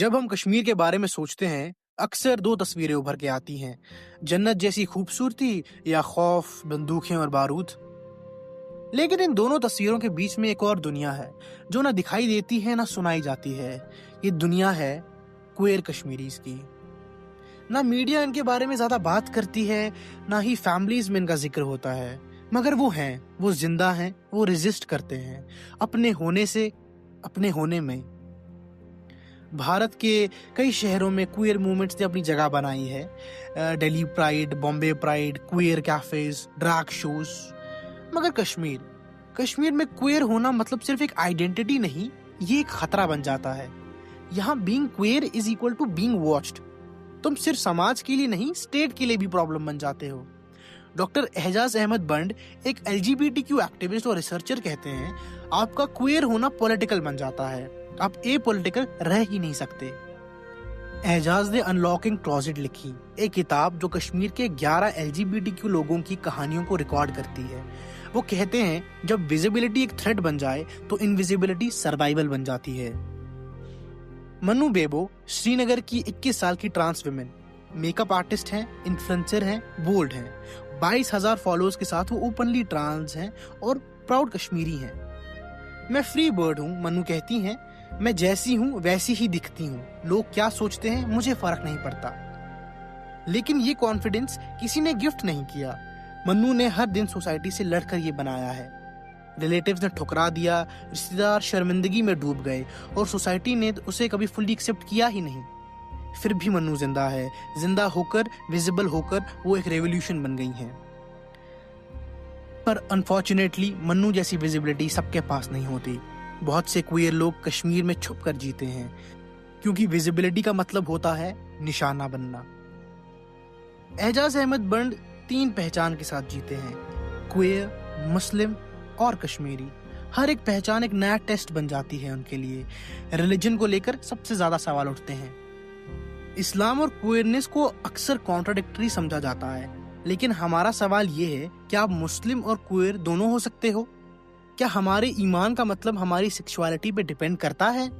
जब हम कश्मीर के बारे में सोचते हैं, अक्सर दो तस्वीरें उभर के आती हैं। जन्नत जैसी खूबसूरती या खौफ, बंदूकें और बारूद। लेकिन इन दोनों तस्वीरों के बीच में एक और दुनिया है जो ना दिखाई देती है ना सुनाई जाती है। ये दुनिया है क्वेर कश्मीरीज की। ना मीडिया इनके बारे में ज्यादा बात करती है, ना ही फैमिलीज में इनका जिक्र होता है। मगर वो हैं, वो जिंदा हैं, वो रेजिस्ट करते हैं अपने होने से, अपने होने में। भारत के कई शहरों में क्वेयर मूवमेंट्स ने अपनी जगह बनाई है। Delhi pride, Bombay pride, queer cafes, drag shows. मगर कश्मीर में क्वेयर होना मतलब सिर्फ एक आइडेंटिटी नहीं, ये एक खतरा बन जाता है। यहाँ being queer is equal to being watched. तुम सिर्फ समाज के लिए नहीं, स्टेट के लिए भी प्रॉब्लम बन जाते हो। डॉक्टर एहजाज अहमद बंड, एक एलजीबीटीक्यू एक्टिविस्ट और रिसर्चर, कहते हैं आपका क्वेयर होना पॉलिटिकल बन जाता है, आप ए पॉलिटिकल रह ही नहीं सकते। एहजाज ने अनलॉकिंग क्लोजेट लिखी, एक किताब जो कश्मीर के 11 एलजीबीटीक्यू लोगों की कहानियों को रिकॉर्ड करती है। वो कहते हैं जब विजिबिलिटी एक थ्रेट बन जाए तो इनविजिबिलिटी सर्वाइवल बन जाती है। मनु बेबो श्रीनगर की 21 साल की ट्रांस वुमेन, मेकअप आर्टिस्ट हैं, इन्फ्लुएंसर हैं, बोल्ड हैं। 22,000 फॉलोअर्स के साथ वो ओपनली ट्रांस हैं और प्राउड कश्मीरी हैं। मैं फ्री बर्ड हूँ, मनु कहती हैं, मैं जैसी हूँ वैसी ही दिखती हूँ। लोग क्या सोचते हैं मुझे फर्क नहीं पड़ता। लेकिन ये कॉन्फिडेंस किसी ने गिफ्ट नहीं किया। मन्नू ने हर दिन सोसाइटी से लड़कर ये बनाया है। रिलेटिव्स ने ठुकरा दिया, रिश्तेदार शर्मिंदगी में डूब गए और सोसाइटी ने उसे कभी फुल्ली एक्सेप्ट किया ही नहीं। फिर भी मन्नू जिंदा है। जिंदा होकर, विजिबल होकर वो एक रेवोल्यूशन बन गई हैं। पर अनफॉर्चुनेटली मन्नू जैसी विजिबिलिटी सबके पास नहीं होती। बहुत से क्वेयर लोग कश्मीर में छुप कर जीते हैं, क्योंकि विजिबिलिटी का मतलब होता है निशाना बनना। एहजाज अहमद बंड 3 पहचान के साथ जीते हैं, क्वेयर, मुस्लिम और कश्मीरी। हर एक पहचान एक नया टेस्ट बन जाती है उनके लिए। रिलीजन को लेकर सबसे ज्यादा सवाल उठते हैं। इस्लाम और क्वेयरनेस को अक्सर कॉन्ट्राडिक्टरी समझा जाता है, लेकिन हमारा सवाल ये है, क्या आप मुस्लिम और क्वेयर दोनों हो सकते हो? क्या हमारे ईमान का मतलब हमारी सेक्सुअलिटी पे डिपेंड करता है?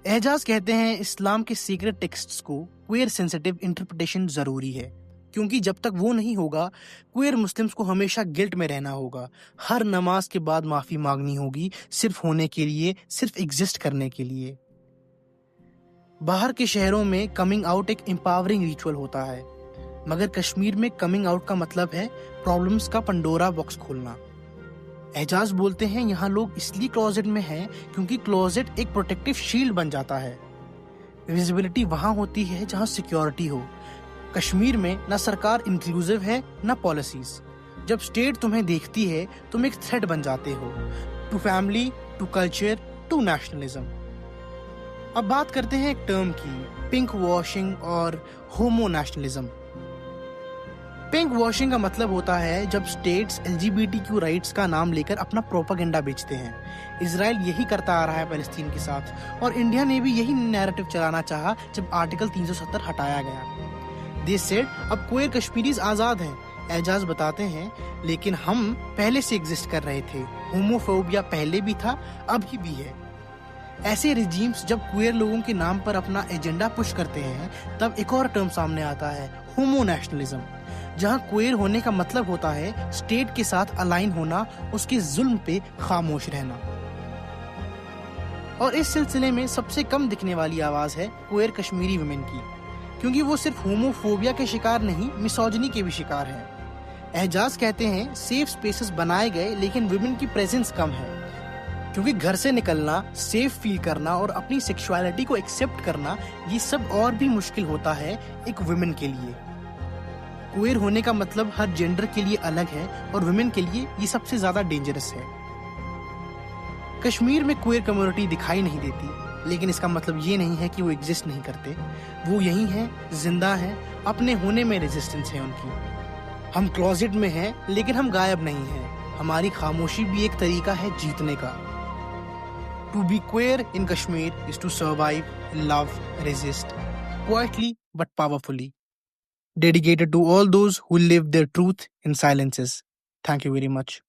एहजाज कहते हैं इस्लाम के सीक्रेट टेक्स्ट्स को क्वेयर सेंसिटिव इंटरप्रिटेशन जरूरी है, क्योंकि जब तक वो नहीं होगा, क्वेयर मुस्लिम्स को हमेशा गिल्ट में रहना होगा। हर नमाज के बाद माफी मांगनी होगी, सिर्फ होने के लिए, सिर्फ एग्जिस्ट करने के लिए। बाहर के शहरों में कमिंग आउट एक एम्पावरिंग रिचुअल होता है, मगर कश्मीर में कमिंग आउट का मतलब है प्रॉब्लम्स का पंडोरा बॉक्स खोलना। एहजाज बोलते हैं यहाँ लोग इसलिए क्लोजेट में हैं क्योंकि क्लोजेट एक प्रोटेक्टिव शील्ड बन जाता है। विजिबिलिटी वहां होती है जहां सिक्योरिटी हो। कश्मीर में ना सरकार इंक्लूसिव है ना पॉलिसीज। जब स्टेट तुम्हें देखती है तुम एक थ्रेट बन जाते हो, to family, to culture, to nationalism. अब बात करते हैं एक टर्म की, पिंक वॉशिंग और होमो नेशनलिज्म। पिंक वॉशिंग का मतलब होता है जब स्टेट्स एलजीबीटीक्यू राइट्स का नाम लेकर अपना प्रोपेगेंडा बेचते हैं। इजराइल यही करता आ रहा है पैलेस्टीन के साथ, और इंडिया ने भी यही नैरेटिव चलाना चाहा जब आर्टिकल 370 हटाया गया। दे सेड अब क्वेयर कश्मीरीज आजाद हैं। एहजाज बताते हैं लेकिन हम पहले से एग्जिस्ट कर रहे थे। होमोफोबिया पहले भी था, अभी भी है। ऐसे रिजीम्स जब क्वेयर लोगों के नाम पर अपना एजेंडा पुश करते हैं, तब एक और टर्म सामने आता है, होमो नेशनलिज्म, जहां क्वेयर होने का मतलब होता है स्टेट के साथ अलाइन होना, उसके जुल्म पे खामोश रहना। और इस सिलसिले में सबसे कम दिखने वाली आवाज है क्वेयर कश्मीरी वुमेन की, क्योंकि वो सिर्फ होमोफोबिया के शिकार नहीं, मिसोजिनी के भी शिकार हैं। एहजाज कहते हैं सेफ स्पेसेस बनाए गए, लेकिन वुमेन की प्रेजेंस कम है, क्योंकि घर से निकलना, सेफ फील करना और अपनी सेक्सुअलिटी को एक्सेप्ट करना, ये सब और भी मुश्किल होता है एक वुमेन के लिए। क्वेयर होने का मतलब हर जेंडर के लिए अलग है, और वुमेन के लिए ये सबसे ज्यादा डेंजरस है। कश्मीर में क्वेयर कम्युनिटी दिखाई नहीं देती, लेकिन इसका मतलब ये नहीं है कि वो एग्जिस्ट नहीं करते। वो यही हैं, जिंदा हैं, अपने होने में रेजिस्टेंस है उनकी। हम क्लोजेट में हैं, लेकिन हम गायब नहीं हैं। हमारी खामोशी भी एक तरीका है जीतने का। To be queer in Kashmir is to survive, love, resist, quietly but powerfully. Dedicated to all those who live their truth in silences. Thank you very much.